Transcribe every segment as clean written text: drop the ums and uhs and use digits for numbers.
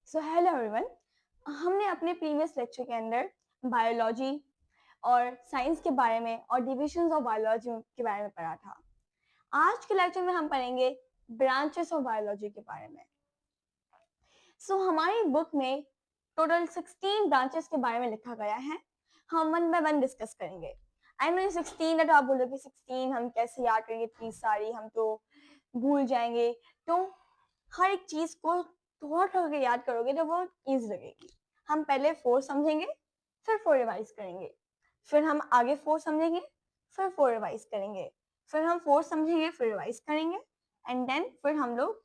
So hello everyone. हमने अपने previous lecture के अंदर बायोलॉजी और साइंस के बारे में और डिविजन्स ऑफ बायोलॉजी के बारे में पढ़ा था। आज के लेक्चर में हम पढ़ेंगे ब्रांचेस ऑफ बायोलॉजी के बारे में। हमारी बुक में टोटल 16 ब्रांचेस के बारे में लिखा गया है। हम वन बाय वन डिस्कस करेंगे। आई नो 16 है तो आप बोलोगे 16 हम कैसे याद करेंगे, इतनी सारी हम तो भूल जाएंगे। तो हर एक चीज को थोड़ा थोड़ा के याद करोगे तो वो ईजी लगेगी। हम पहले 4 समझेंगे, फिर 4 रिवाइज करेंगे, फिर हम आगे 4 समझेंगे, फिर 4 रिवाइज करेंगे, फिर हम 4 समझेंगे, फिर रिवाइज करेंगे, एंड देन फिर हम लोग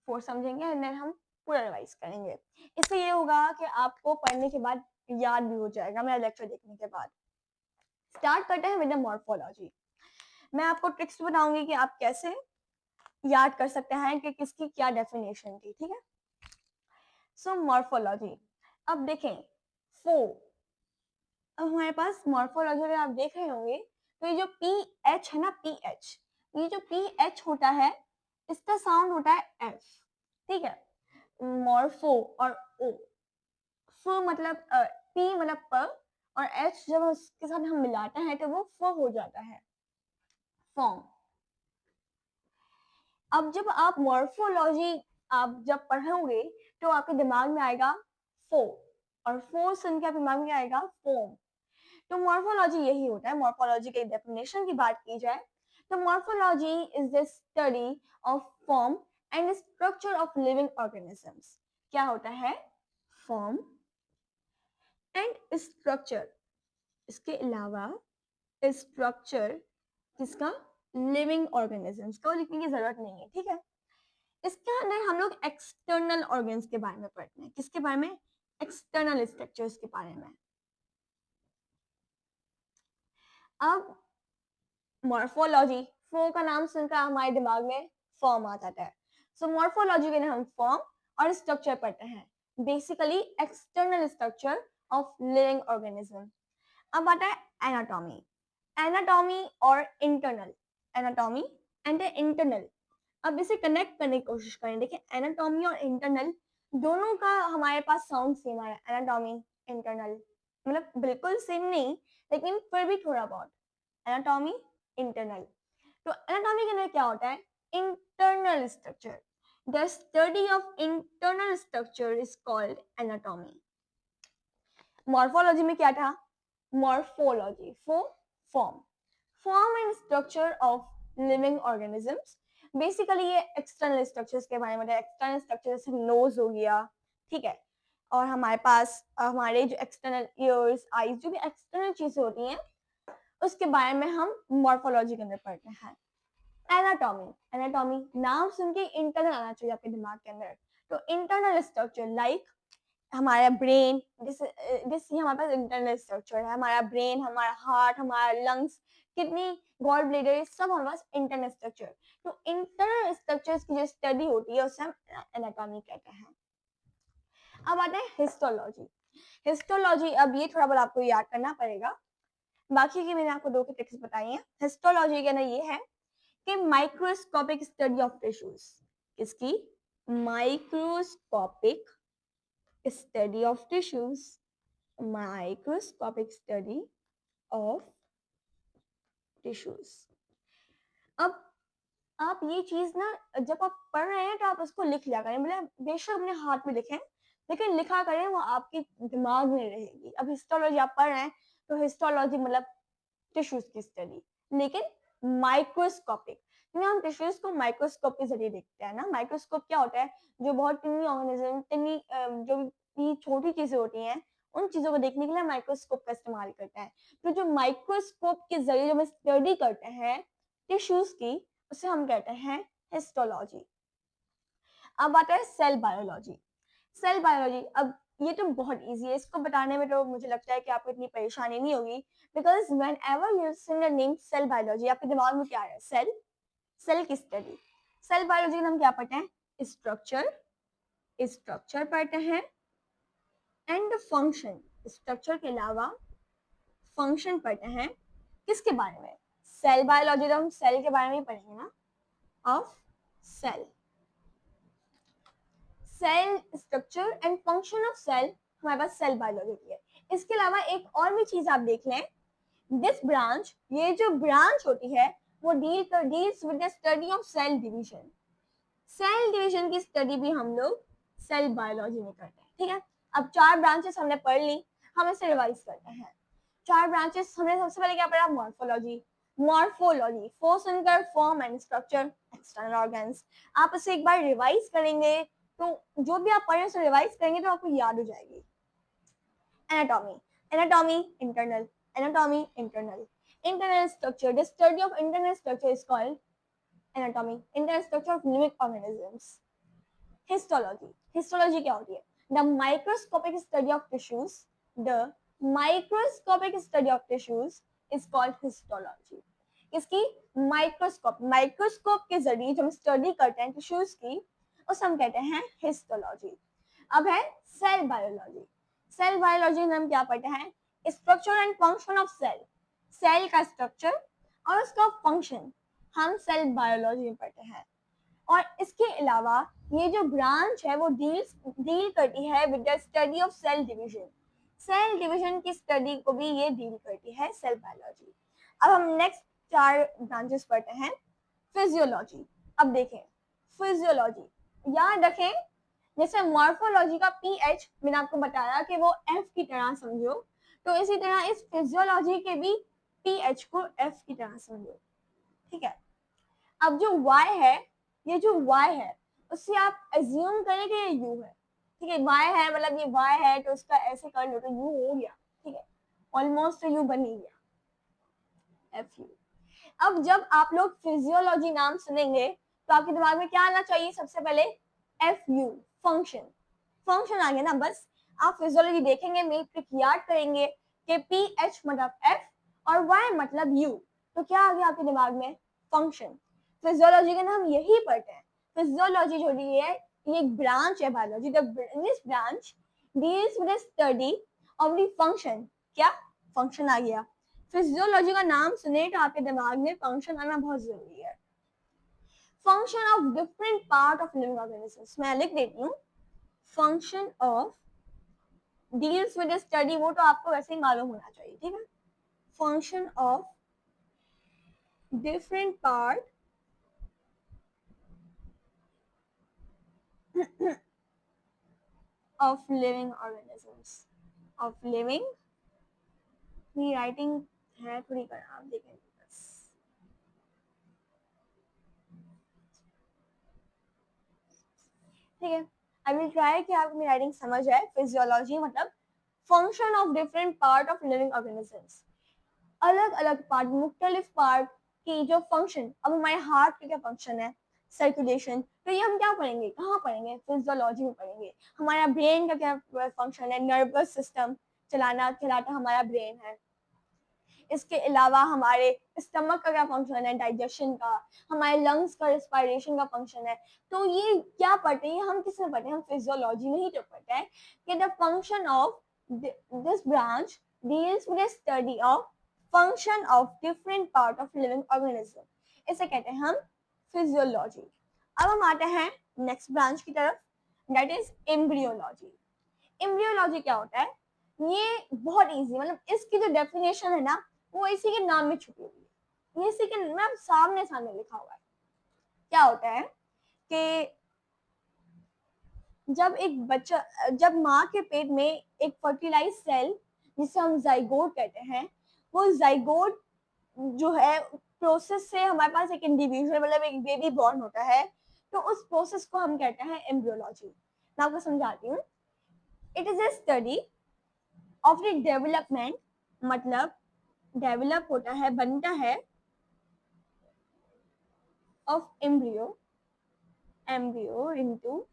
4 समझेंगे एंड देन हम पूरा रिवाइज करेंगे। इससे ये होगा कि आपको पढ़ने के बाद याद भी हो जाएगा मेरा लेक्चर देखने के बाद। स्टार्ट करते हैं विद द मॉर्फोलॉजी। मैं आपको ट्रिक्स बताऊंगी कि आप कैसे याद कर सकते हैं कि किसकी क्या डेफिनेशन थी, ठीक है। मॉर्फोलॉजी, अब देखें फो, अब हमारे पास मॉर्फोलॉजी अगर आप देख रहे होंगे तो ये जो पी एच है ना, पी एच, ये जो पी एच होता है इसका साउंड होता है एफ, ठीक है। मॉर्फो और ओ, फो मतलब पी मतलब प और एच जब उसके साथ हम मिलाते हैं तो वो फो हो जाता है, फॉर्म। अब जब आप मॉर्फोलॉजी आप जब पढ़ोगे तो आपके दिमाग में आएगा फो, और फो सुन के आपके दिमाग में आएगा फॉर्म। तो मॉर्फोलॉजी यही होता है। मॉर्फोलॉजी के डेफिनेशन की बात की जाए तो morphology is the study of form and structure of living organisms. क्या होता है? Form and structure. इसके अलावा स्ट्रक्चर किसका? लिविंग ऑर्गेनिजम्स को लिखने की जरूरत नहीं है, ठीक है। इसके अंदर हम लोग एक्सटर्नल ऑर्गन्स के बारे में पढ़ते हैं। किसके बारे में? एक्सटर्नल स्ट्रक्चर्स के बारे में। अब मॉर्फोलॉजी, फो का नाम सुनकर हमारे दिमाग में फॉर्म आ जाता है। मॉर्फोलॉजी के हम फॉर्म और स्ट्रक्चर पढ़ते हैं, basically external structure of living organism. अब आता है एनाटॉमी। एनाटॉमी और इंटरनल, एनाटॉमी एंड इंटरनल। अब इसे कनेक्ट करने की कोशिश करें। देखिए एनाटॉमी और इंटरनल दोनों का हमारे पास साउंड सेम आ रहा है। एनाटॉमी, इंटरनल, मतलब बिल्कुल सेम नहीं लेकिन फिर भी थोड़ा बहुत। Anatomy, internal. तो एनाटॉमी के अंदर क्या होता है? Internal structure. The study of internal structure is called anatomy. Morphology में क्या था? Morphology, form, form and structure of living organisms. Basically ये एक्सटर्नल स्ट्रक्चर्स के बारे में। एक्सटर्नल स्ट्रक्चर जैसे नोज हो गया, ठीक है, और हमारे पास हमारे जो एक्सटर्नल ईयर्स, आईज, जो भी एक्सटर्नल चीजें होती हैं उसके बारे में हम मॉर्फोलॉजी के अंदर पढ़ते हैं। एनाटॉमी, एनाटॉमी नाम सुन के इंटरनल आना चाहिए आपके दिमाग के अंदर। तो इंटरनल स्ट्रक्चर लाइक हमारा ब्रेन, जैसे हमारे पास इंटरनल स्ट्रक्चर है, हमारा ब्रेन, हमारा हार्ट, हमारा लंग्स, किडनी, गॉल ब्लेडर, सब हमारे पास इंटरनल स्ट्रक्चर। तो इंटरनल स्ट्रक्चर्स की जो स्टडी होती है उसे हम एनाटॉमी कहते हैं। अब आते हैं हिस्टोलॉजी। हिस्टोलॉजी, अब ये थोड़ा बहुत आपको याद करना पड़ेगा, बाकी की मैंने आपको दो की ट्रिक्स बताई हैं। हिस्टोलॉजी के अंदर ये है कि माइक्रोस्कोपिक स्टडी ऑफ टिश्यूज। किसकी? Microscopic study of tissues, microscopic study of tissues. अब आप ये चीज ना जब आप पढ़ रहे हैं तो आप उसको लिख लिया करें, मतलब बेशक अपने हाथ में लिखें लेकिन लिखा करें, वो आपके दिमाग में रहेगी। अब हिस्टोलॉजी आप पढ़ रहे हैं तो हिस्टोलॉजी मतलब टिश्यूज की स्टडी, लेकिन माइक्रोस्कोपिक, क्योंकि हम टिश्यूज को माइक्रोस्कोप के जरिए देखते हैं ना। माइक्रोस्कोप क्या होता है? जो बहुत टिनी ऑर्गेनिज्म, टिनी जो भी छोटी चीजें होती हैं उन चीजों को देखने के लिए माइक्रोस्कोप का इस्तेमाल करते हैं। तो जो माइक्रोस्कोप के जरिए जो हम स्टडी करते हैं टिश्यूज की, उसे हम कहते हैं हिस्टोलॉजी। अब आता है सेल बायोलॉजी। सेल बायोलॉजी, अब ये तो बहुत इजी है, इसको बताने में तो मुझे लगता है कि आपको इतनी परेशानी नहीं होगी, because whenever you see the name cell biology आपके दिमाग में क्या आ रहा है? सेल, सेल की स्टडी। सेल बायोलॉजी में हम क्या पढ़ते हैं? स्ट्रक्चर, स्ट्रक्चर पढ़ते हैं एंड फंक्शन। स्ट्रक्चर के अलावा फंक्शन पढ़ते हैं। किसके बारे में? सेल बायोलॉजी तो हम सेल के बारे में ही पढ़ेंगे ना, of cell. Cell structure and function of cell हमारे पास सेल बायोलॉजी की है। इसके अलावा एक और भी चीज आप देख लें, दिस ब्रांच, ये जो ब्रांच होती है वो deals with the study of cell division. Cell division की स्टडी भी हम लोग सेल बायोलॉजी में करते हैं। ठीक है, अब 4 ब्रांचेस हमने पढ़ ली, हम इसे रिवाइज करते हैं। 4 ब्रांचेस हमने सबसे पहले क्या पढ़ा, मॉर्फोलॉजी। मॉर्फोलॉजी, फो सुनकर form and structure external organs. आप इसे एक बार रिवाइज करेंगे तो जो भी आप पढ़े उसे रिवाइज करेंगे तो आपको याद हो जाएगी। Anatomy, anatomy internal, anatomy internal, internal structure, the study of internal structure is called anatomy, internal structure of living organisms. Histology, histology क्या होती है, the microscopic study of tissues, the microscopic study of tissues is called histology. इसकी microscope, microscope के जरिए जब हम study करते हैं टिश्यूज की उसे हम कहते हैं हिस्टोलॉजी। अब है सेल बायोलॉजी। सेल बायोलॉजी में हम क्या पढ़ते हैं, structure and function of cell, cell का स्ट्रक्चर और उसका फंक्शन हम सेल बायोलॉजी में पढ़ते हैं। और इसके अलावा ये जो ब्रांच है वो डील करती है with the study of cell division, cell division की स्टडी को भी ये डील करती है सेल बायोलॉजी। अब हम नेक्स्ट 4 ब्रांचेस पढ़ते हैं। फिजियोलॉजी, अब देखें फिजियोलॉजी, याद रखें जैसे मॉर्फोलॉजी का पीएच मैंने आपको बताया कि वो एफ की तरह समझो, तो इसी तरह इस फिजियोलॉजी के भी पीएच को एफ की तरह समझो। ठीक है, अब जो y है, ये जो y है उससे आप एज्यूम करें कि ये u है। ठीक है, y है मतलब ये y है तो इसका ऐसे कर लो तो u हो गया। ठीक है, ऑलमोस्ट तो u बन ही गया, fu। अब जब आप लोग फिजियोलॉजी नाम सुनेंगे तो आपके दिमाग में क्या आना चाहिए, सबसे पहले fu, फंक्शन। फंक्शन आ गया ना, बस आप फिजियोलॉजी देखेंगे, मेरी ट्रिक याद करेंगे कि ph मतलब f और y मतलब u, तो क्या आ गया आपके दिमाग में, फंक्शन। फिजियोलॉजी का नाम यही पढ़ते हैं। फिजियोलॉजी जो है ये एक ब्रांच है biology, this branch deals with the study of the function. क्या फंक्शन आ गया, फिजियोलॉजी का नाम सुने तो आपके दिमाग में फंक्शन आना बहुत जरूरी है। Function of different part of living organisms, मैं लिख देती हूँ, function of deals with the study, वो तो आपको वैसे ही मालूम होना चाहिए। ठीक है, function of different part of living organisms, of living, मेरी राइटिंग है थोड़ी खराब, देखें बस। ठीक है, आई विल ट्राई कि आपको मेरी राइटिंग समझ आए। फिजियोलॉजी मतलब function of different part of living organisms, अलग अलग पार्ट, मुख्तलिफ पार्ट की जो फंक्शन। अब हमारे हार्ट का क्या फंक्शन है, सर्कुलेशन, तो ये हम क्या पढ़ेंगे, कहाँ पढ़ेंगे, फिजियोलॉजी में पढ़ेंगे। हमारा ब्रेन का क्या फंक्शन है, नर्वस सिस्टम चलाता हमारा ब्रेन है। इसके अलावा हमारे स्टमक का क्या फंक्शन है, डाइजेशन का। हमारे लंग्स का रेस्पिरेशन का फंक्शन है। तो ये क्या पढ़ते हैं, हम किसमें पढ़ते हैं, हम फिजियोलॉजी में ही तो पढ़ते हैं कि the function of this branch deals with the study of function of different part of living organism, इसे कहते हैं हम फिजियोलॉजी। अब हम आते हैं नेक्स्ट ब्रांच की तरफ, दैट इज एम्ब्रियोलॉजी। एम्ब्रियोलॉजी क्या होता है, ये बहुत इजी, मतलब इसकी जो डेफिनेशन है ना वो इसी के नाम में छुपी हुई है, ये इसी के मतलब सामने सामने लिखा हुआ है। क्या होता है कि जब एक बच्चा, जब माँ के पेट में एक फर्टिलाइज सेल जिसे हम जाइगोट कहते हैं, वो जाइगोट जो है प्रोसेस से हमारे पास एक इंडिविजुअल मतलब एक बेबी बॉर्न होता है, तो उस प्रोसेस को हम कहते हैं एम्ब्रियोलॉजी। मैं आपको समझाती हूँ। It is a study of the development, मतलब डेवलप होता है, बनता है, of embryo, embryo into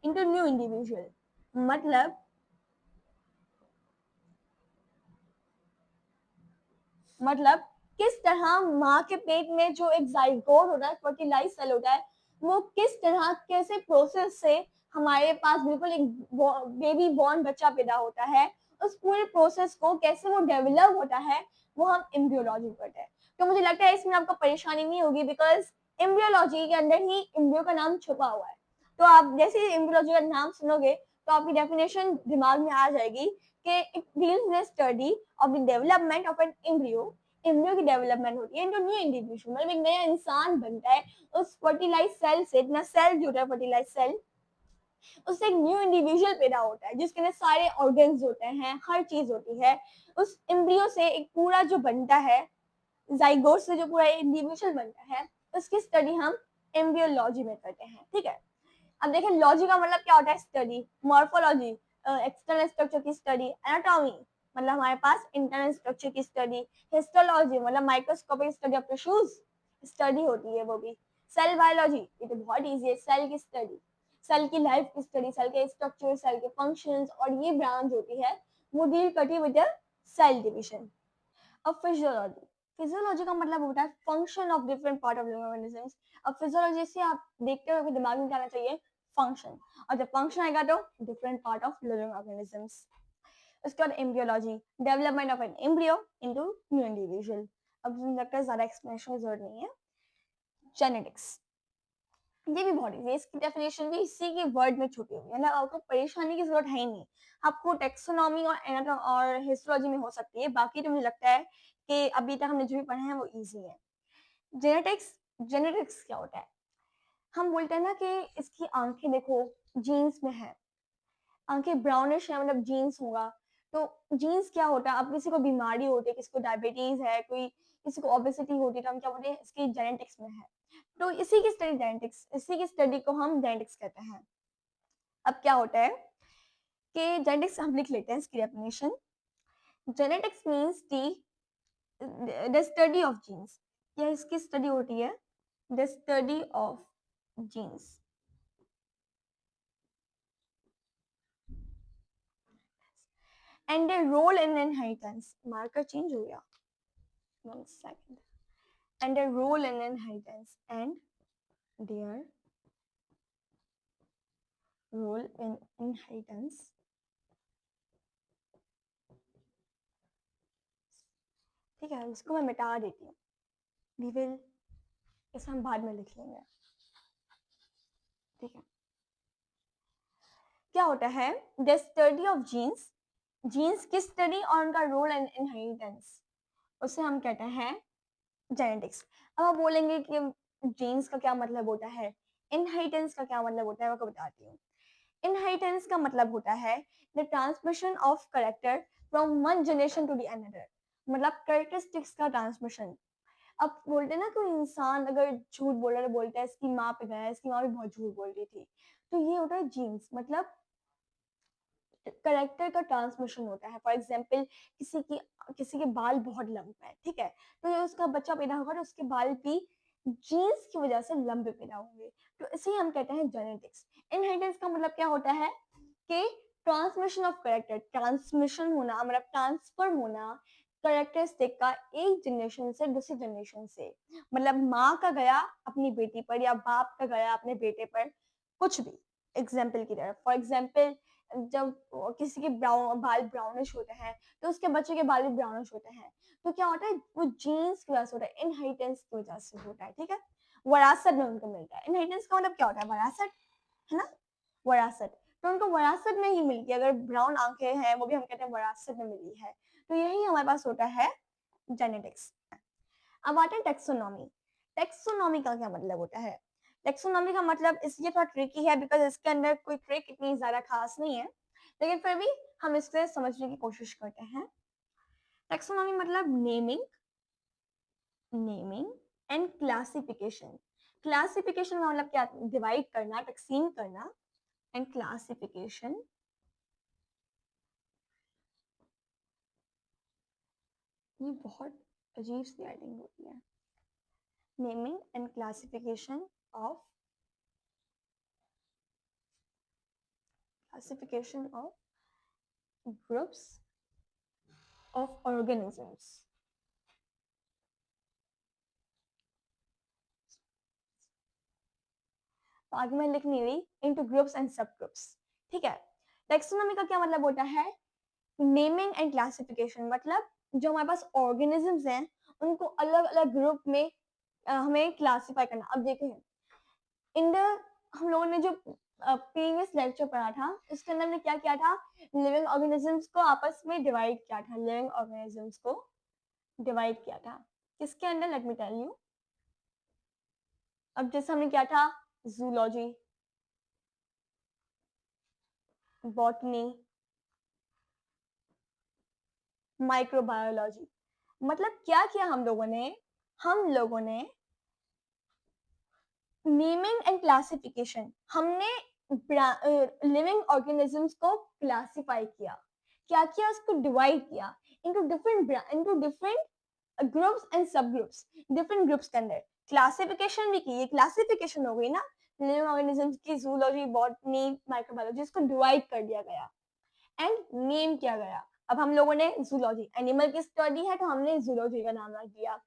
new individual, मतलब किस तरह माँ के पेट में जो एक जाइगोट होता है, फर्टिलाइज सेल होता है, वो किस तरह कैसे प्रोसेस से हमारे पास बिल्कुल एक बेबी बॉर्न बच्चा पैदा होता है, उस पूरे प्रोसेस को कैसे वो डेवलप होता है, वो हम एम्ब्रियोलॉजी पढ़ते हैं। तो मुझे लगता है इसमें आपको परेशानी नहीं होगी, बिकॉज एम्ब्रियोलॉजी के अंदर ही एम्ब्रियो का नाम छुपा हुआ है। तो आप जैसे ही एम्ब्रियोलॉजी का नाम सुनोगे तो आपकी डेफिनेशन दिमाग में आ जाएगी कि it deals with study of the development of an embryo. Embryo की डेवलपमेंट होती है इनटू न्यू इंडिविजुअल, मतलब एक नया इंसान बनता है उस फर्टिलाइज सेल से। इतना सेल जो है फर्टिलाइज सेल, उससे एक न्यू इंडिविजुअल पैदा होता है जिसके अंदर सारे ऑर्गन्स होते हैं, हर चीज होती है। उस एम्ब्रियो से एक पूरा जो बनता है, जाइगोट से जो पूरा इंडिविजुअल बनता है, उसकी स्टडी हम एम्ब्रियोलॉजी में करते हैं। ठीक है, अब देखें लॉजी का मतलब क्या होता है, स्टडी। मॉर्फोलॉजी एक्सटर्नल स्ट्रक्चर की स्टडी। एनाटॉमी मतलब हमारे पास इंटरनल स्ट्रक्चर की स्टडी। हिस्टोलॉजी मतलब microscopic study of tissues, study होती है वो भी। सेल बायोलॉजी ये तो बहुत इजी है, सेल की स्टडी, सेल की लाइफ की स्टडी, सेल के स्ट्रक्चर, सेल के फंक्शंस, और ये ब्रांच होती है वो डील करती विद द सेल डिवीजन। अब फिजियोलॉजी, फिजियोलॉजी का मतलब होता है function of different part of living organisms. अब फिजियोलॉजी से आप देखते हुए दिमाग में क्या आना चाहिए, फंक्शन, और जब फंक्शन आएगा तो different part of living organisms. उसके बाद embryology, development of an embryo into new individual. अब मुझे लगता है ज्यादा एक्सप्लेनेशन की जरूरत नहीं है। जेनेटिक्स, ये भी बहुत इजी है, इसकी डेफिनेशन भी इसी के वर्ड में छुपी हुई है ना, आपको परेशानी की जरूरत है ही नहीं। आपको टेक्सोनॉमी और एनाटॉमी और हिस्टोलॉजी में हो सकती है, बाकी तो मुझे लगता है कि अभी तक हमने जो भी पढ़ा है वो इजी है। जेनेटिक्स, जेनेटिक्स क्या होता है, हम बोलते हैं ना कि इसकी आंखें देखो जीन्स में है, आंखें ब्राउनिश है मतलब जीन्स होगा। तो जीन्स क्या होता है, अब किसी को बीमारी होती है, किसी को डायबिटीज है, कोई किसी को ओबेसिटी होती है, तो हम क्या बोलते हैं इसकी जेनेटिक्स में है। तो इसी की स्टडी जेनेटिक्स, इसी की स्टडी को हम जेनेटिक्स कहते हैं। अब क्या होता है कि जेनेटिक्स हम लिख लेते हैं इसकी definition. Genetics means the study of genes, या इसकी स्टडी होती है the study of genes. And the role in inheritance, marker change हो गया, 1 second. And the role in inheritance, and their role in inheritance. ठीक है, इसको मैं मिटा देती हूँ, वी विल, इसे हम बाद में लिख लेंगे। ठीक है, क्या होता है the study of genes, genes की स्टडी और उनका रोल एंड इनहेरिटेंस, उसे हम कहते हैं जेनेटिक्स। अब आप बोलेंगे कि जीन्स का क्या मतलब होता है, इनहेरिटेंस का क्या मतलब होता है, मैं आपको बताती हूँ। इनहेरिटेंस का मतलब होता है the transmission of character from one generation to the another, मतलब कैरेक्टरिस्टिक्स का ट्रांसमिशन। अब बोलते हैं ना कोई इंसान अगर झूठ बोल रहा है, बोलता है इसकी माँ पे गया, इसकी माँ भी बहुत झूठ बोल रही थी, तो ये होता है जीन्स, मतलब करेक्टर का ट्रांसमिशन होता है। फॉर एग्जाम्पल किसी के बाल बहुत लंबे हैं, ठीक है, तो जब उसका बच्चा पैदा होगा तो उसके बाल भी जीन्स की वजह से लंबे पैदा होंगे, तो इसे हम कहते हैं जेनेटिक्स। इनहेरिटेंस का मतलब क्या होता है कि ट्रांसमिशन ऑफ करेक्टर, ट्रांसमिशन होना मतलब ट्रांसफर होना करेक्टरिस्टिक का एक जनरेशन से दूसरी जनरेशन से, मतलब माँ का गया अपनी बेटी पर या बाप का गया अपने बेटे पर, कुछ भी। एग्जाम्पल की तरफ, फॉर एग्जाम्पल जब किसी के बाल ब्राउनिश होते हैं तो उसके बच्चे के बाल भी ब्राउनिश होते हैं, तो क्या होता है वो जीन्स की वजह से होता है, इनहेरिटेंस की वजह से होता है। ठीक है, वरासत में उनको मिलता है। इनहेरिटेंस का मतलब क्या होता है, वरासत, है ना, वरासत। तो उनको वरासत में ही मिलती है, अगर ब्राउन आंखें हैं वो भी हम कहते हैं वरासत में मिली है, तो यही हमारे पास होता है जेनेटिक्स। अब आते हैं टेक्सोनॉमी। टेक्सोनॉमी का क्या मतलब होता है, टेक्सोनॉमी का मतलब इसलिए थोड़ा ट्रिकी है बिकॉज इसके अंदर कोई ट्रिक इतनी ज्यादा खास नहीं है, लेकिन फिर भी हम इससे समझने की कोशिश करते हैं। टेक्सोनॉमी मतलब naming, naming and classification. Classification का मतलब क्या, डिवाइड करना, तकसीम करना, एंड क्लासिफिकेशन, ये बहुत अजीब सी राइटिंग होती है। Naming and classification of, classification of groups of organisms। तो आगे मैं लिख नहीं रही, इनटू ग्रुप्स एंड सब ग्रुप्स। ठीक है, टेक्सोनॉमी का क्या मतलब होता है, नेमिंग एंड क्लासिफिकेशन, मतलब जो हमारे पास ऑर्गेनिजम्स हैं उनको अलग अलग ग्रुप में हमें क्लासीफाई करना। अब देखें इन द हम लोगों ने जो प्रीवियस लेक्चर पढ़ा था उसके अंदर हमने क्या किया था, लिविंग ऑर्गेनिजम्स को आपस में डिवाइड किया था, लिविंग ऑर्गेनिजम्स को डिवाइड किया था किसके अंदर, लेट मी टेल यू। अब जैसे हमने क्या था, जूलॉजी, बॉटनी, माइक्रोबायोलॉजी। मतलब क्या किया हम लोगों ने नेमिंग एंड क्लासिफिकेशन, हमने लिविंग ऑर्गेनिजम्स को क्लासिफाई किया, क्या किया, उसको डिवाइड किया इनटू डिफरेंट ग्रुप्स एंड सब ग्रुप्स, डिफरेंट ग्रुप्स के अंदर क्लासिफिकेशन भी की। ये क्लासिफिकेशन हो गई ना लिविंग ऑर्गेनिजम्स की, जूलॉजी, बॉटनी, माइक्रोबायोलॉजी, इसको डिवाइड कर दिया गया एंड नेम किया गया। अब हम लोगों ने जूलॉजी, एनिमल की स्टडी है तो हमने जूलॉजी का नाम रख दिया,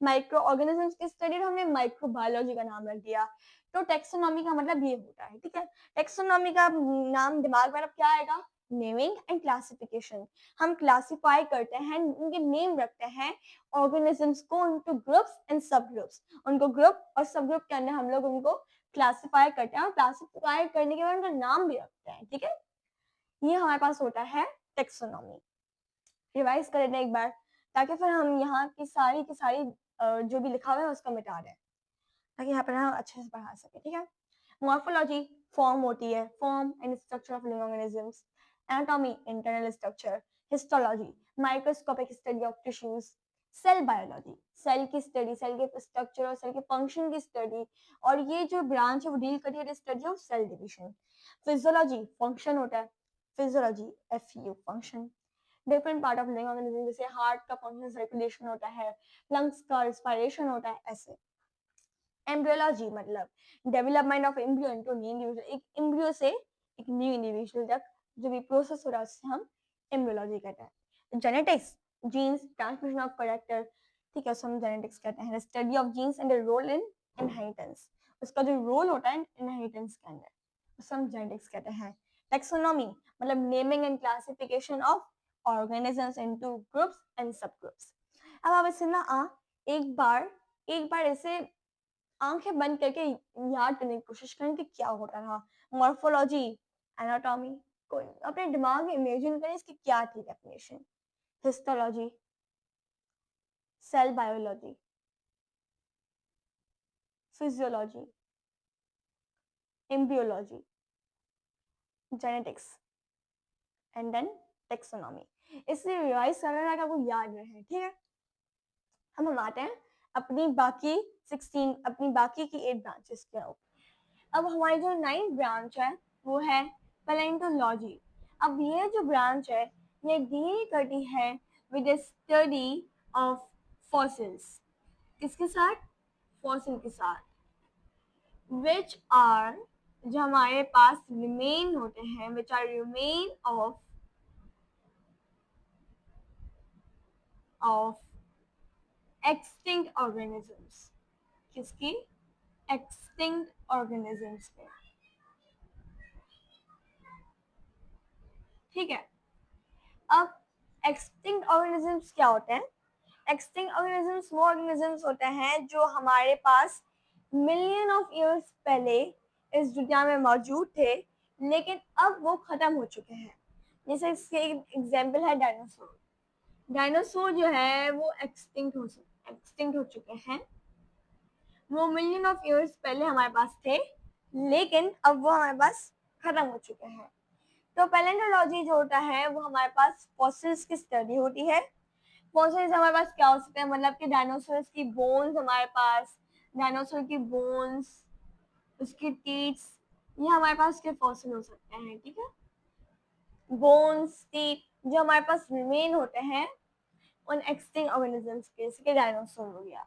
माइक्रो ऑर्गेनिजम्स की स्टडी तो हमने माइक्रोबायोलॉजी का नाम रख दिया। तो टेक्सोनॉमी का मतलब ये होता है, ठीक है। टेक्सोनॉमी का नाम दिमाग में अब क्या आएगा, नेमिंग एंड क्लासिफिकेशन। हम क्लासिफाई करते हैं, उनके नेम रखते हैं ऑर्गेनिजम्स को, उनको ग्रुप्स एंड सब ग्रुप्स, उनको ग्रुप और सब ग्रुप के अंदर हम लोग उनको क्लासिफाई करते हैं और क्लासिफाई करने के बाद उनका नाम भी रखते हैं, ठीक है। ये हमारे पास होता है टेक्सोनॉमी। रिवाइज कर लेते हैं एक बार ताकि फिर हम यहाँ की सारी जो भी लिखा हुआ है उसको मिटा दें, ताकि यहाँ पर हम अच्छे से पढ़ा सके, ठीक है। मॉर्फोलॉजी फॉर्म होती है, form and structure of living organisms. Anatomy internal structure. Histology microscopic study of tissues. Cell biology cell की स्टडी, सेल के स्ट्रक्चर और सेल के फंक्शन की स्टडी, और ये जो ब्रांच है वो डील करती है study of cell division. Physiology function होता है, physiology FU function, different part of living organism, जैसे हार्ट का फंक्शन सर्कुलेशन होता है, लंग्स का रिस्पायरेशन होता है, ऐसे। एम्ब्रियोलॉजी मतलब development of embryo into new individual, एक एम्ब्रियो से एक न्यू इंडिविजुअल तक जो भी प्रोसेस हो रहा है उससे हम एम्ब्रियोलॉजी कहते हैं। Genetics genes, transmission of character, ठीक है, उसको हम जेनेटिक्स कहते हैं। Study of genes and role in inheritance, उसका जो रोल होता है इनहेरिटेंस के अंदर, उसको हम जेनेटिक्स कहते हैं। टेक्सोनॉमी मतलब naming and classification of organisms into groups and सब ग्रुप्स। अब आप इसे ना एक बार ऐसे आंखें बंद करके याद करने की कोशिश करें कि क्या होता था। मॉर्फोलॉजी, एनाटॉमी, कोई अपने दिमाग में इमेजिन करें इसकी क्या थी definition. Histology, cell biology, physiology, embryology, genetics and then taxonomy. इसलिए रिवाइज करना है कि आपको याद रहे, ठीक है। हम आते हैं अपनी बाकी 16 अपनी बाकी की 8 ब्रांचेस के ऊपर। अब हमारी जो 9th ब्रांच है वो है पैलेंटोलॉजी। अब ये जो ब्रांच है ये डील करती है with the study of fossils, किसके साथ, फॉसिल के साथ, विच आर जो हमारे पास रिमेन होते हैं, which are remain of extinct organisms, किसकी, एक्सटिंक्ट ऑर्गेनिजम्स पे, ठीक है। अब एक्सटिंक्ट ऑर्गेनिजम्स क्या होते हैं, एक्सटिंक्ट ऑर्गेनिजम्स वो ऑर्गेनिजम्स होते हैं जो हमारे पास मिलियन ऑफ ईयर्स पहले इस दुनिया में मौजूद थे लेकिन अब वो खत्म हो चुके हैं। जैसे इसके एग्जाम्पल है डायनासोर। डायनासोर जो है वो एक्सटिंक्ट हो चुके हैं, वो मिलियन ऑफ ईयर्स पहले हमारे पास थे लेकिन अब वो हमारे पास खत्म हो चुके हैं। तो पैलेंटोलॉजी जो होता है वो हमारे पास फॉसिल्स की स्टडी होती है। फॉसिल्स हमारे पास क्या हो सकते हैं, मतलब कि डायनासोर्स की बोन्स, हमारे पास डायनासोर की बोन्स, उसकी टीथ्स, ये हमारे पास के फॉसिल हो सकते हैं, ठीक है। बोन्स, टीथ जो हमारे पास रिमेन होते हैं उन एक्सटिंक्ट ऑर्गेनिजम्स के, जैसे कि डायनासोर हो गया।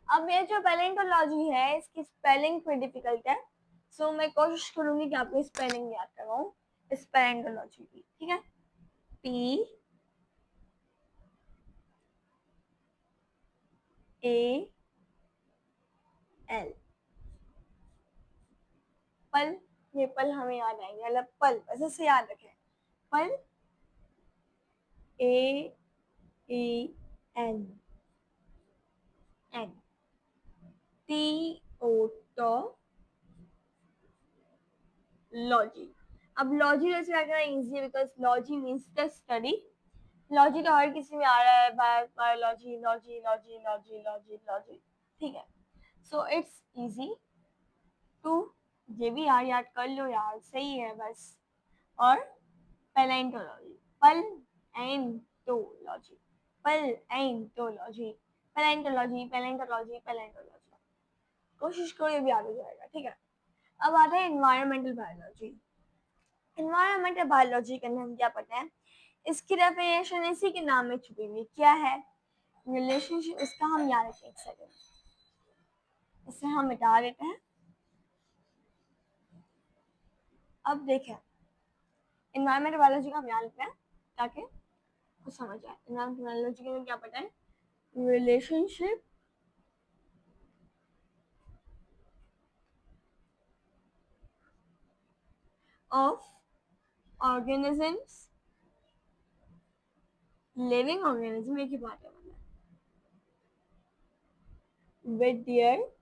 अब ये जो पैलेंटोलॉजी है इसकी स्पेलिंग थोड़ी डिफिकल्ट है, सो मैं कोशिश करूंगी कि आपको स्पेलिंग याद करवाऊं इस पैलेंटोलॉजी की, ठीक है। PAL, पल, ये पल हमें याद आएंगे, मतलब पल ऐसे से याद रखें, पल, AEN, एन, टीओटोलॉजी। अब लॉजी जैसे लगना इजी है because logy means the study. Logy तो हर किसी में आ रहा है, biology, logy logy logy logy logy, ठीक है। सो इट्स इजी टू, ये भी यार याद कर लो यार, सही है बस। और palaeontology, palaeontology, palaeontology, palaeontology, palaeontology, palaeontology, कोशिश करो ये भी याद हो जाएगा, ठीक है। अब आता है एनवायरमेंटल बायोलॉजी। एनवायरमेंटल बायोलॉजी का नाम क्या पता है? इसकी डेफिनेशन इसी के नाम में छुपी हुई क्या है? रिलेशनशिप। इसका हम याद रखें, एक सेकेंड, इसे हम मिटा देते हैं। अब देखें, एनवायरमेंटल बायोलॉजी का हम याद रखते हैं ताकि कुछ समझ आए। एनवायरमेंटल बायोलॉजी के लिए क्या पता है? Relationship of organisms, living organism, एक ही बात है, मतलब विद देयर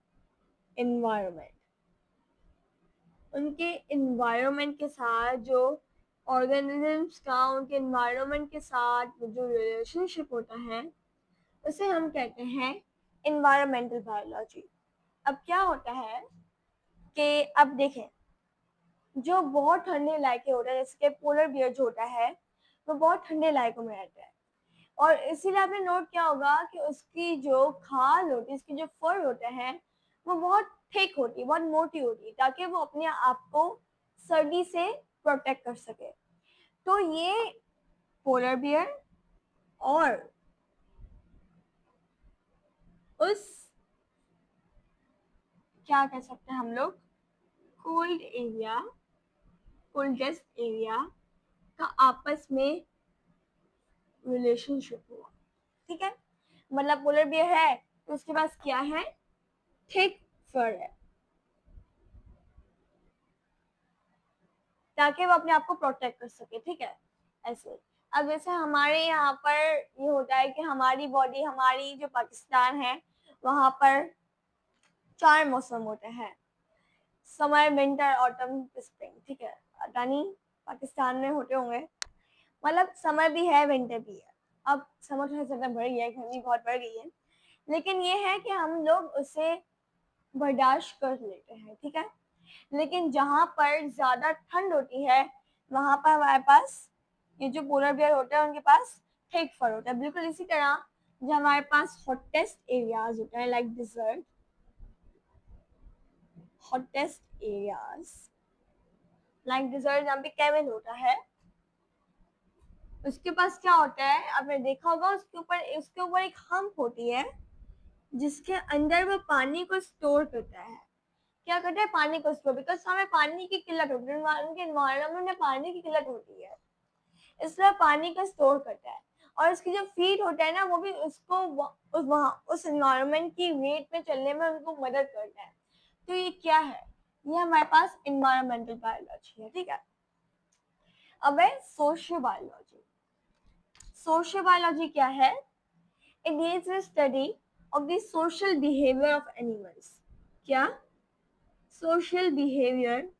एनवायरमेंट, उनके एनवायरमेंट के साथ, जो ऑर्गेनिजम्स का उनके एनवायरमेंट के साथ जो रिलेशनशिप होता है उसे हम कहते हैं एनवायरमेंटल बायोलॉजी। अब क्या होता है कि अब देखें, जो बहुत ठंडे इलाके होते हैं, जैसे पोलर बियर जो होता है वो बहुत ठंडे इलाकों में रहता है, और इसीलिए आपने नोट किया होगा कि उसकी जो खाल होती है, उसकी जो फर होता है वो बहुत थिक होती है, बहुत मोटी होती है, ताकि वो अपने आप को सर्दी से प्रोटेक्ट कर सके। तो ये पोलर बियर और उस, क्या कह सकते हैं हम लोग, कोल्ड एरिया, कोल्डेस्ट एरिया का आपस में रिलेशनशिप हुआ, ठीक है। मतलब पोलर बियर है तो उसके पास क्या है? थिक फर है, ताकि वो अपने आप को प्रोटेक्ट कर सके, ठीक है, ऐसे। अब जैसे हमारे यहाँ पर ये होता है कि हमारी बॉडी, हमारी जो पाकिस्तान है वहाँ पर 4 मौसम होते हैं, समर, विंटर, ऑटम, स्प्रिंग, ठीक है। पता नहीं पाकिस्तान में होते होंगे, मतलब समर भी है, विंटर भी है। अब समर थोड़ा ज़्यादा बढ़ गया है, गर्मी बहुत बढ़ गई है, लेकिन ये है कि हम लोग उसे बर्दाश्त कर लेते हैं, ठीक है। लेकिन जहाँ पर ज़्यादा ठंड होती है वहाँ पर हमारे पास ये जो पोलर बियर होता है उनके पास थिक फर होता है। बिल्कुल इसी तरह जो हमारे पास हॉटेस्ट एरियाज होते हैं, like desert, hottest areas like desert जहाँ पे केविन होता है, उसके पास क्या होता है, आपने देखा होगा, उसके ऊपर एक हम्प होती है जिसके अंदर वो पानी को स्टोर करता है। क्या करता है? पानी को स्टोर, बिकॉज हमें पानी की किल्लत होती है, उनके एनवायरनमेंट में पानी की किल्लत होती है, इसलिए पानी को स्टोर करता है। और इसकी जो फीड होता है ना, वो भी उसको उस एनवायरनमेंट की रेट में चलने में उनको मदद करता है। तो ये क्या है? ये हमारे पास एनवायरमेंटल बायोलॉजी है, ठीक है। अब है सोशियो बायोलॉजी। सोशियो बायोलॉजी क्या है? It is the study of the social behaviour of animals. क्या? Social behaviour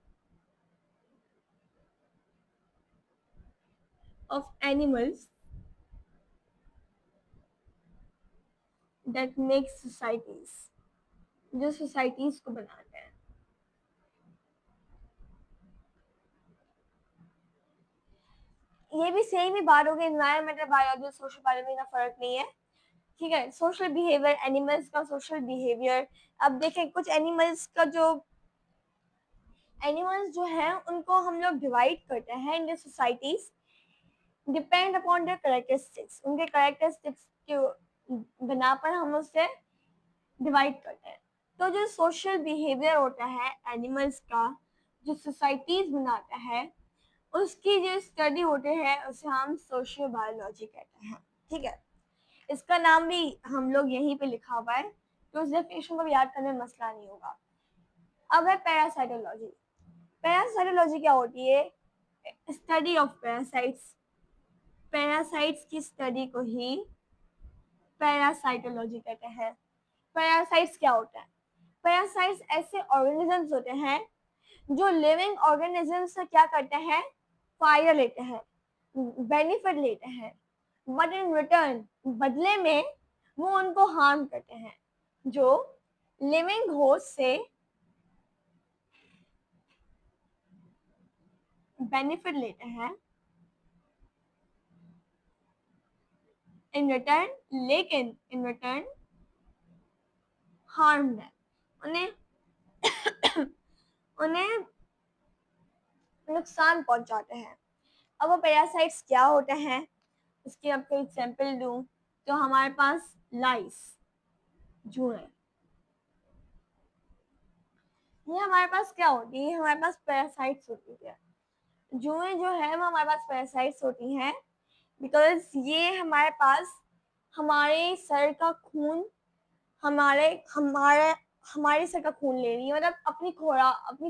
of animals that make societies, जो सोसाइटीज को बनाते हैं। ये भी सेम ही बात होगी, एनवायरमेंटल बायोलॉजी, सोशल बायोलॉजी का फर्क नहीं है, ठीक है। सोशल बिहेवियर, एनिमल्स का सोशल बिहेवियर। अब देखें, कुछ एनिमल्स जो हैं उनको हम लोग डिवाइड करते हैं in the societies, depend upon their characteristics, उनके कैरेक्टरिस्टिक्स के बना पर हम उससे डिवाइड करते हैं। तो जो सोशल बिहेवियर होता है एनिमल्स का, जो सोसाइटीज बनाता है, उसकी जो स्टडी होते हैं उसे हम सोशियो बायोलॉजी कहते हैं, ठीक है। इसका नाम भी हम लोग यहीं पे लिखा हुआ है, तो उस डेफिनेशन को याद करने में मसला नहीं होगा। अब है पैरासाइटोलॉजी। पैरासाइटोलॉजी क्या होती है? Study of parasites. पैरासाइट्स की स्टडी को ही पैरासाइटोलॉजी कहते हैं। पैरासाइट्स क्या होता है? पैरासाइट्स ऐसे ऑर्गेनिजम्स होते हैं जो लिविंग ऑर्गेनिजम्स से क्या करते हैं, फायदा लेते हैं, बेनिफिट लेते हैं, बट इन रिटर्न बदले में वो उनको हार्म करते हैं। जो लिविंग होस्ट से बेनिफिट लेते हैं इन रिटर्न, लेकिन इन रिटर्न हार्म देम, उन्हें उन्हें नुकसान पहुंचाते हैं। अब वो पैरासाइट्स क्या होते हैं, इसकी आपको एग्जांपल दूं तो हमारे पास लाइस, जुएं, ये हमारे पास क्या होती है, हमारे पास पैरासाइट्स होती है। जुएं जो है वो हमारे पास पैरासाइट्स होती हैं बिकॉज ये हमारे पास हमारे सर का खून, हमारे हमारे हमारे सर का खून ले रही है, मतलब अपनी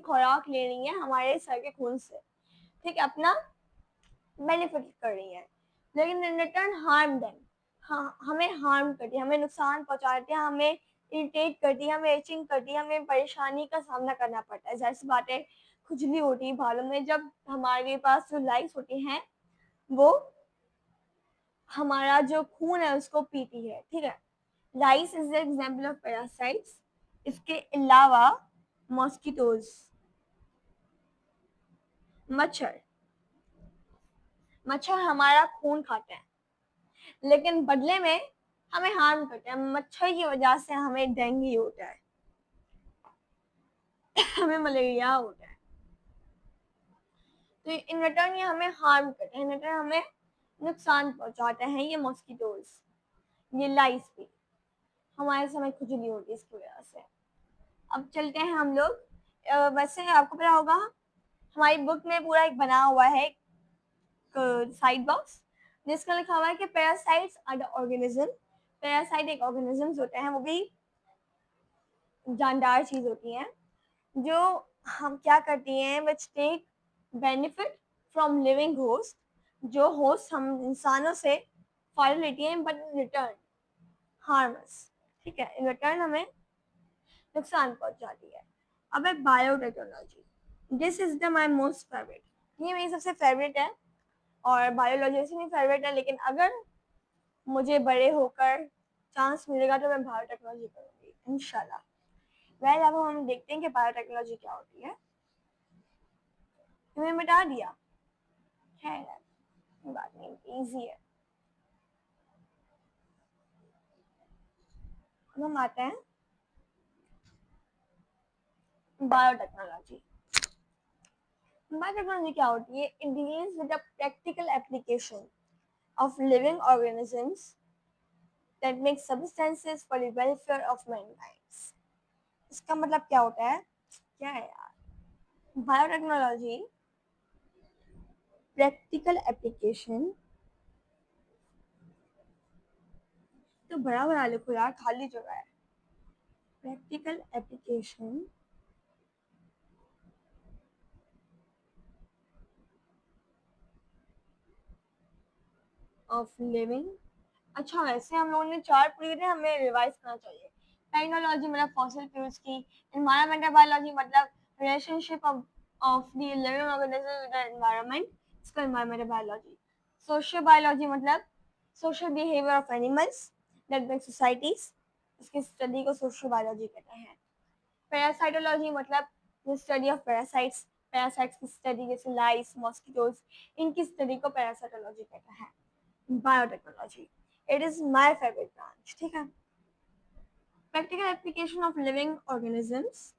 खुराक ले रही है हमारे सर के खून से, ठीक है, अपना बेनिफिट कर रही है, लेकिन इन रिटर्न हार्म देम, हाँ हमें हार्म करती है, हमें नुकसान पहुंचाती है, हमें इरिटेट करती है, हमें एचिंग करती है, हमें परेशानी का सामना करना पड़ता है। जैसी बातें खुजली होती है बालों में, जब हमारे पास जो लाइस होती हैं वो हमारा जो खून है उसको पीती है, ठीक है। Lice is the example of parasites. इसके अलावा मॉस्किटोज, मच्छर, मच्छर हमारा खून खाते हैं लेकिन बदले में हमें हार्म करते हैं। मच्छर की वजह से हमें डेंगू होता है, हमें मलेरिया होता है, तो इन रिटर्न ये हमें हार्म करते हैं, इन रिटर्न हमें नुकसान पहुंचाते हैं। ये मॉस्किटोज, ये लाइस भी हमारे समय खुजली होती है इसकी वजह से। अब चलते हैं हम लोग, वैसे आपको पता होगा हमारी बुक में पूरा एक बना हुआ है साइड बॉक्स जिसका लिखा हुआ है कि parasites are the organism. Parasite एक ऑर्गेनिजम्स होते हैं, वो भी जानदार चीज होती हैं जो हम क्या करती हैं, which take benefit from living host, जो होस्ट हम इंसानों से फायदा लेती हैं but in return harm us, ठीक है, इन रिटर्न हमें नुकसान पहुंचाती है। अब है biotechnology, this is the my most favourite, ये मेरी सबसे फेवरेट है और बायोलॉजी इसलिए फेवरेट है, लेकिन अगर मुझे बड़े होकर चांस मिलेगा तो मैं बायोटेक्नोलॉजी करूंगी इंशाल्लाह। वेल अब हम देखते हैं कि बायोटेक्नोलॉजी क्या होती है। तुम्हें बता दिया है, बात नहीं, इजी है। अब हम आते हैं बायोटेक्नोलॉजी। बायोटेक्नोलॉजी क्या होती है, it deals with the practical application of living organisms that make substances for the welfare of mankind। इसका मतलब क्या होता है, क्या है यार, बायोटेक्नोलॉजी प्रैक्टिकल एप्लीकेशन, तो बड़ा बड़ा लिखो यार, खाली जगह है। प्रैक्टिकल एप्लीकेशन ऑफ लिविंग, अच्छा वैसे हम लोगों ने 4 पढ़े थे, हमें रिवाइज करना चाहिए। टेक्नोलॉजी मतलब फॉसिल फ्यूल्स की, एनवायरमेंटल बायोलॉजी मतलब relationship of the living organism with the environment, इसको एनवायरमेंटल बायोलॉजी। सोशल बायोलॉजी मतलब social behaviour of animals that make societies, इसकी स्टडी को सोशल बायोलॉजी कहते हैं। पैरासाइटोलॉजी मतलब the study of parasites, parasites की स्टडी जैसे लाइस, मॉस्किटोज, इनकी स्टडी को पैरासाइटोलॉजी कहते हैं। Biotechnology, it is my favourite branch, ठीक है। Practical application of living organisms,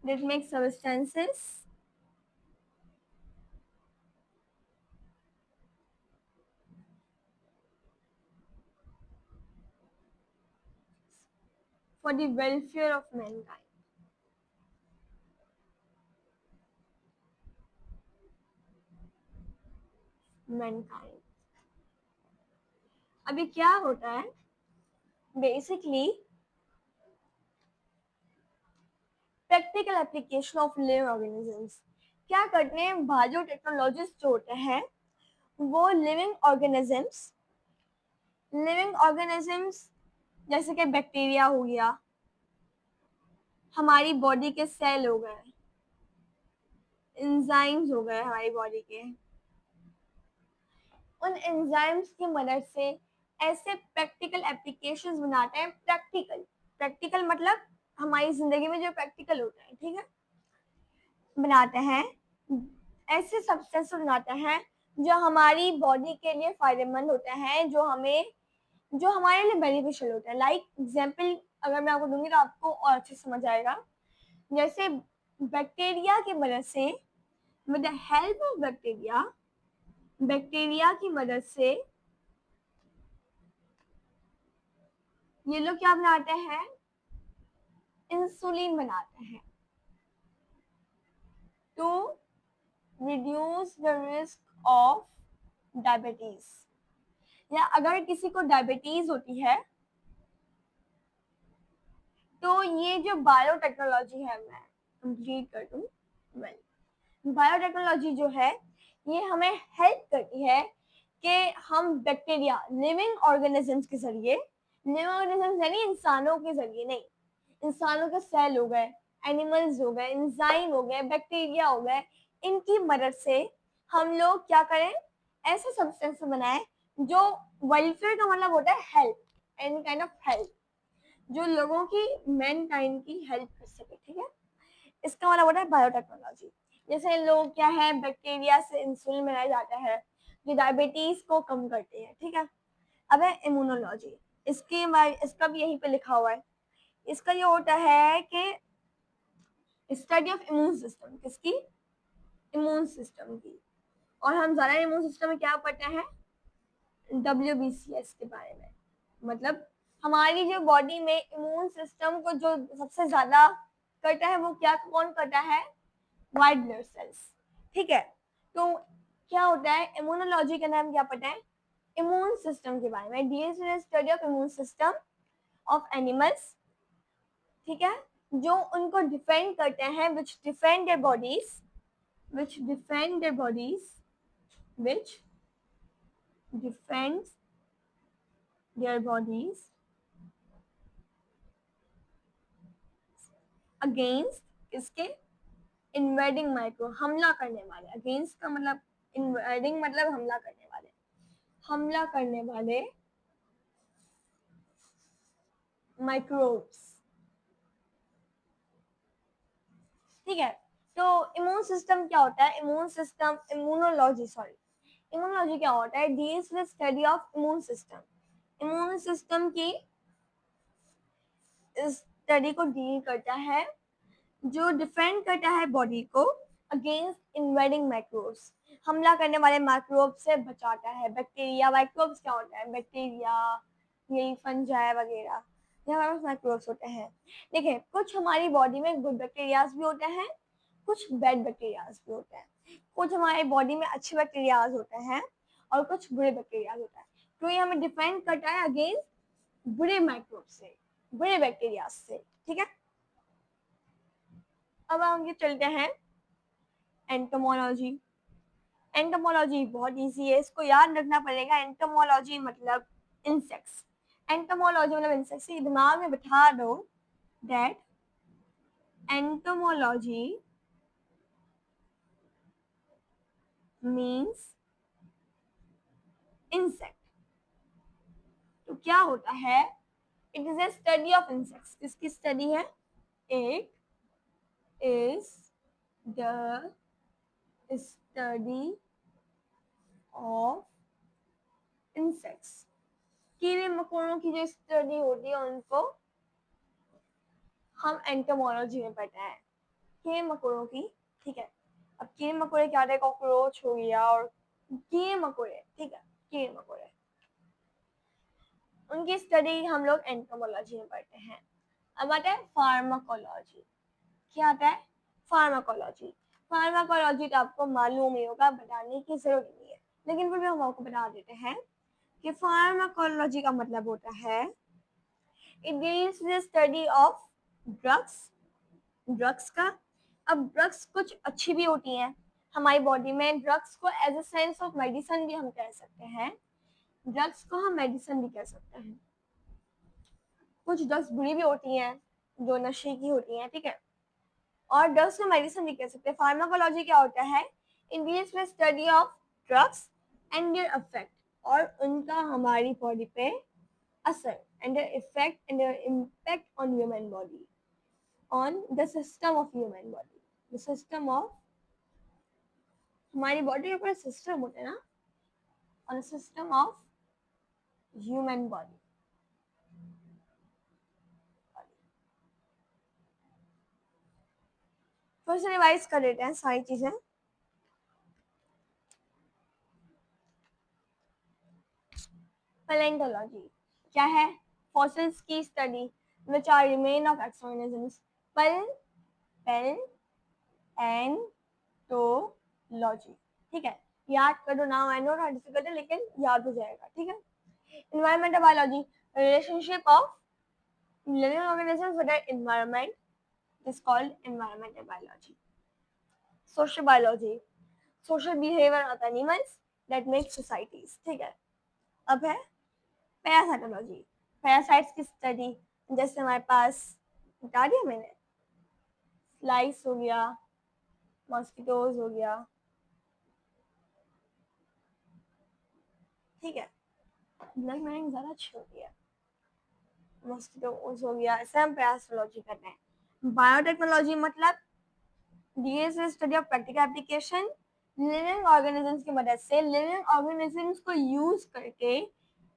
that make substances for the welfare of mankind। Mankind, अभी क्या होता है basically, practical application of living organisms क्या करते हैं बायोटेक्नोलॉजिस्ट जो होते हैं वो लिविंग ऑर्गेनिजम्स जैसे कि बैक्टीरिया हो गया, हमारी बॉडी के सेल हो गए, एंजाइम्स हो गए हमारी बॉडी के, उन एंजाइम्स की मदद से ऐसे प्रैक्टिकल एप्लीकेशंस बनाते हैं। प्रैक्टिकल मतलब हमारी जिंदगी में जो प्रैक्टिकल होता है, ठीक है, बनाते हैं, ऐसे सब्सटेंस बनाते हैं जो हमारी बॉडी के लिए फायदेमंद होते हैं, जो हमारे लिए बेनिफिशियल होता है। लाइक एग्जाम्पल अगर मैं आपको दूंगी तो आपको और अच्छे समझ आएगा। जैसे बैक्टीरिया की मदद से, with the help of bacteria की मदद से ये लोग क्या बनाते हैं, इंसुलिन बनाते हैं to reduce the risk of diabetes. या अगर किसी को डायबिटीज होती है तो ये जो बायोटेक्नोलॉजी है, मैं कंप्लीट कर दूं, बायोटेक्नोलॉजी जो है ये हमें हेल्प करती है कि हम बैक्टीरिया, लिविंग ऑर्गेनिजम्स के जरिए, लिविंग ऑर्गेनिजम्स यानी इंसानों के जरिए नहीं, इंसानों के सेल हो गए, एनिमल्स हो गए, एंजाइम हो गए, बैक्टीरिया हो गए, इनकी मदद से हम लोग क्या करें, ऐसे सब्सटेंस बनाए जो वेलफेयर का मतलब होता है help, any kind of help, जो लोगों की मैन काइंड की हेल्प कर सके, ठीक है। इसका मतलब होता है बायोटेक्नोलॉजी। जैसे लोग क्या है, बैक्टीरिया से इंसुलिन बनाया जाता है जो डायबिटीज को कम करते हैं, ठीक है। अब है इम्यूनोलॉजी, इसका भी यहीं पे लिखा हुआ है। इसका ये होता है कि स्टडी ऑफ इम्यून सिस्टम, किसकी, इम्यून सिस्टम की। और हम ज्यादा इम्यून सिस्टम में क्या पढ़ते हैं, WBCS के बारे में, मतलब हमारी जो बॉडी में इम्यून सिस्टम को जो सबसे ज्यादा करता है वो क्या, कौन करता है, व्हाइट ब्लड सेल्स, ठीक है। तो क्या होता है, इम्यूनोलॉजी का नाम क्या पता है, इम्यून सिस्टम के बारे में, deals with study of immune system of animals, ठीक है, जो उनको डिफेंड करते हैं, which defend their bodies, which defend their bodies, which defends their bodies against इसके इन्वेडिंग माइक्रो, हमला करने वाले, अगेंस्ट का मतलब इन्वेडिंग मतलब हमला करने वाले, हमला करने वाले माइक्रोब्स, ठीक है। तो इम्यून सिस्टम क्या होता है, इम्यूनोलॉजी क्या होता है, deals with study of immune system, immune system की स्टडी को डील करता है, जो डिफेंड करता है बॉडी को अगेंस्ट इन्वेडिंग माइक्रोब्स, हमला करने वाले माइक्रोब से बचाता है। बैक्टीरिया, माइक्रोब्स क्या होता है, बैक्टीरिया, यही फंजाई वगैरह, ये हमारे पास माइक्रोब्स होते हैं। देखिए कुछ हमारी बॉडी में गुड बैक्टीरियाज भी होते हैं, कुछ बैड बैक्टीरियाज भी होते हैं, कुछ हमारी बॉडी में अच्छे बैक्टीरियाज होते हैं और कुछ बुरे बैक्टीरियाज होता है। तो ये हमें डिफेंड करता है अगेंस्ट बुरे माइक्रोब से, बुरे बैक्टीरिया से, ठीक है। अब हम ये चलते हैं एंटोमोलॉजी। एंटोमोलॉजी बहुत इजी है, इसको याद रखना पड़ेगा। एंटोमोलॉजी मतलब इंसेक्ट्स, एंटोमोलॉजी मतलब इंसेक्ट्स, ये दिमाग में बिठा दो दैट एंटोमोलॉजी मीन्स इंसेक्ट। तो क्या होता है, it is a study of insects, किसकी स्टडी है, it is the study of insects, कीड़े मकोड़ों की जो स्टडी होती है उनको हम एंटोमोलॉजी में पढ़ते हैं, कीड़े मकोड़ों की, ठीक है। अब कीड़े मकोड़े क्या होते हैं, कॉकरोच हो गया और कीड़े मकोड़े, ठीक है, कीड़े मकोड़े, उनकी स्टडी हम लोग एंटोमोलॉजी में पढ़ते हैं। अब आता है फार्माकोलॉजी, क्या आता है, फार्माकोलॉजी। फार्माकोलॉजी तो आपको मालूम ही होगा, बताने की जरूरत नहीं है, लेकिन फिर भी हम आपको बता देते हैं कि फार्माकोलॉजी का मतलब होता है, it deals with study of drugs, drugs का अब ड्रग्स कुछ अच्छी भी होती हैं हमारी बॉडी में, ड्रग्स को as a sense of medicine भी हम कह सकते हैं, ड्रग्स को हम मेडिसिन भी कह सकते हैं। कुछ ड्रग्स बुरी भी होती हैं जो नशे की होती हैं, ठीक है, और ड्रग्स को मेडिसिन भी कह सकते हैं। फार्माकोलॉजी क्या होता है? In deals with study of drugs and their effect, और उनका हमारी बॉडी पे असर, and their effect and their impact on human body, on the system of human body, the system of, हमारी बॉडी के ऊपर सिस्टम होता है ना, on system of human body. फिर से रिवाइज कर लेते हैं सारी चीजें। पैलेंटोलॉजी क्या है? फॉसिल्स की study which are remain of ex organisms. Palaeontology, ठीक है, याद कर दो नाउ। आई नो थोड़ा डिफिकल्ट है लेकिन याद हो जाएगा, ठीक है। Environmental biology, relationship of living organisms with the environment is called environmental biology. Social biology, social behavior of animals that make societies, ठीक है। अब है पैरासाइटोलॉजी, पैरासाइट्स की स्टडी, जैसे हमारे पास बता दिया मैंने, फ्लाइस हो गया, मॉस्किटोज हो गया, ठीक है, ब्लड मैनिंग ज्यादा अच्छी होती है, मॉस्किटोज हो गया, ऐसे हम पैरासाइटोलॉजी करते हैं। बायोटेक्नोलॉजी मतलब study of practical application, living organisms की मदद से, लिविंग ऑर्गेनिजम्स को यूज करके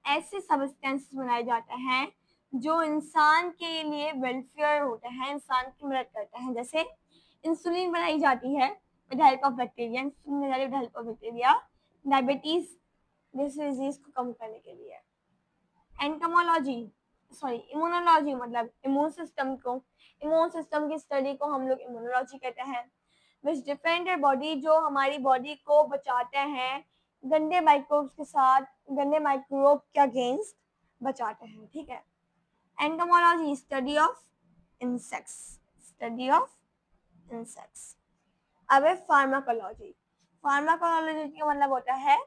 ऐसे सब्सटेंसेस बनाए जाते हैं जो इंसान के लिए वेलफेयर होते हैं, इंसान की मदद करते हैं। जैसे इंसुलिन बनाई जाती है with help of bacteria, insulin बनाई with help of bacteria diabetes जैसे डिजीज को कम करने के लिए। एंटोमोलॉजी सॉरी इम्यूनोलॉजी मतलब इम्यून सिस्टम को, इम्यून सिस्टम की स्टडी को हम लोग इम्यूनोलॉजी कहते हैं। विच डिफेंड योर बॉडी, जो हमारी बॉडी को बचाते हैं गंदे माइक्रोब्स के साथ, गंदे माइक्रोब के अगेंस्ट बचाते हैं, ठीक है। Entomology study of insects, study of insects. अब है फार्माकोलॉजी, फार्माकोलॉजी का मतलब होता है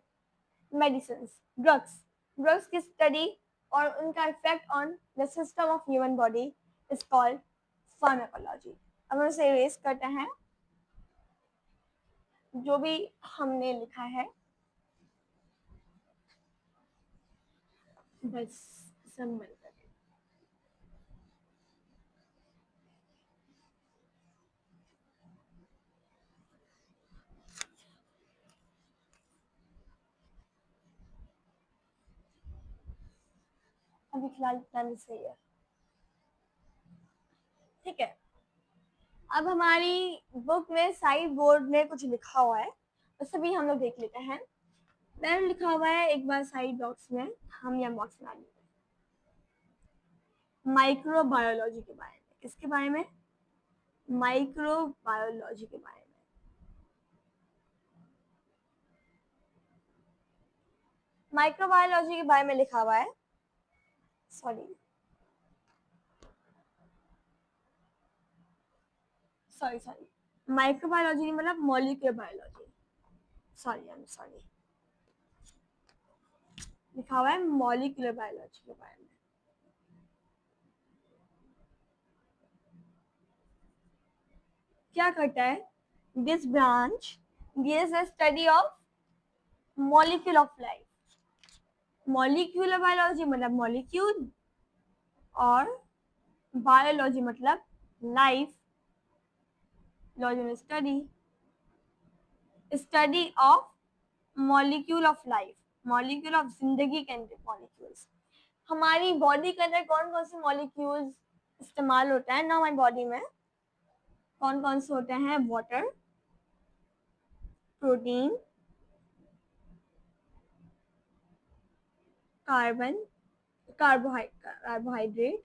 मेडिसिन, ड्रग्स, ड्रग्स की स्टडी और उनका effect on the system of human body is called pharmacology. अब हम इसे इरेज करते हैं, जो भी हमने लिखा है बस संभल कर। अभी फिलहाल इतना भी सही है, ठीक है। अब हमारी बुक में साइड बोर्ड में कुछ लिखा हुआ है, उसे भी हम लोग देख लेते हैं। मैंने लिखा हुआ है एक बार साइड बॉक्स में, हम यहाँ बॉक्स में आ लेते हैं माइक्रोबायोलॉजी के बारे में। किसके बारे में? माइक्रोबायोलॉजी के बारे में। माइक्रोबायोलॉजी के बारे में लिखा हुआ है, सॉरी सॉरी सॉरी माइक्रोबायोलॉजी मतलब molecular biology, sorry I am sorry, लिखा हुआ है मॉलिक्यूलर बायोलॉजी के बारे में। क्या करता है this branch? This is study of molecule of life. Molecular biology मतलब मॉलिक्यूल, और बायोलॉजी मतलब life, logy study, study of molecule of life, molecule of जिंदगी के अंदर मॉलिक्यूल्स। हमारी बॉडी के अंदर कौन कौन से मॉलिक्यूल्स इस्तेमाल होता है ना हमारी बॉडी में? कौन कौन से होते हैं? Water, protein, carbon, carbohydrate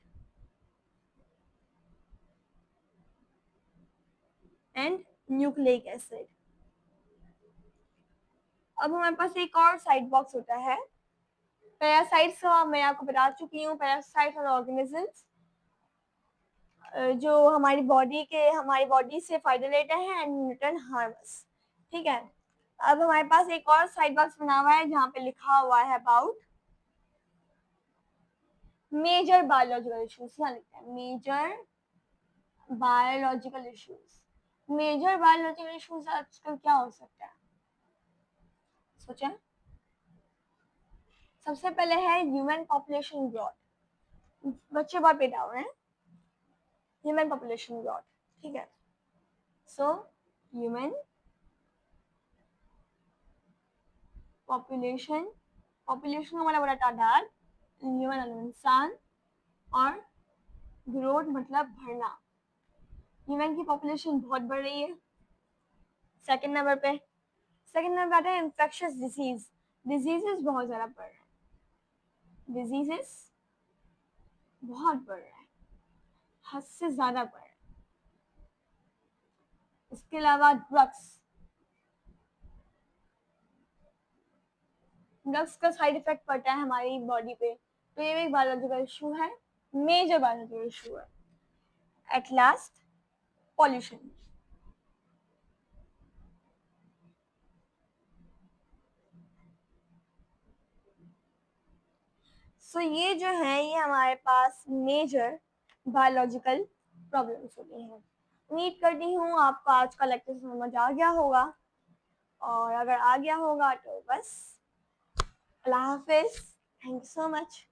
and nucleic acid. अब हमारे पास एक और साइड बॉक्स होता है पैरासाइट्स का, मैं आपको बता चुकी हूँ। पैरासाइट्स और ऑर्गेनिजम्स जो हमारी बॉडी से फायदा लेते हैं एंड न्यूट्रन हार्मस। ठीक है, अब हमारे पास एक और साइड बॉक्स बना हुआ है जहाँ पे लिखा हुआ है अबाउट मेजर बायोलॉजिकल इश्यूज। यहाँ लिखते हैं major biological issues. Major biological issues आजकल क्या हो सकता है, सोचें। सबसे पहले है ह्यूमन पॉपुलेशन ग्रोथ, बच्चे बहुत पैदा हो रहे हैं, ह्यूमन पॉपुलेशन ग्रोथ। ठीक है, सो ह्यूमन पॉपुलेशन, पॉपुलेशन का मतलब बड़ा तादाद, ह्यूमन इंसान, और ग्रोथ मतलब बढ़ना। ह्यूमन की पॉपुलेशन बहुत बढ़ रही है। सेकंड नंबर पे आता है इन्फेक्शियस डिजीज। डिजीजेस बहुत ज्यादा बढ़ रहे हैं, डिजीजेस बहुत बढ़ रहे हैं, हद से ज्यादा बढ़ रहे हैं। इसके अलावा ड्रग्स का साइड इफेक्ट पड़ता है हमारी बॉडी पे, तो ये एक बायोलॉजिकल इशू है, मेजर बायोलॉजिकल इशू है। At last pollution. सो ये जो है ये हमारे पास मेजर बायोलॉजिकल प्रॉब्लम्स होती हैं। उम्मीद करती हूँ आपको आज का लेक्चर समझ आ गया होगा, और अगर आ गया होगा तो बस अल्लाह हाफिज, थैंक यू सो मच।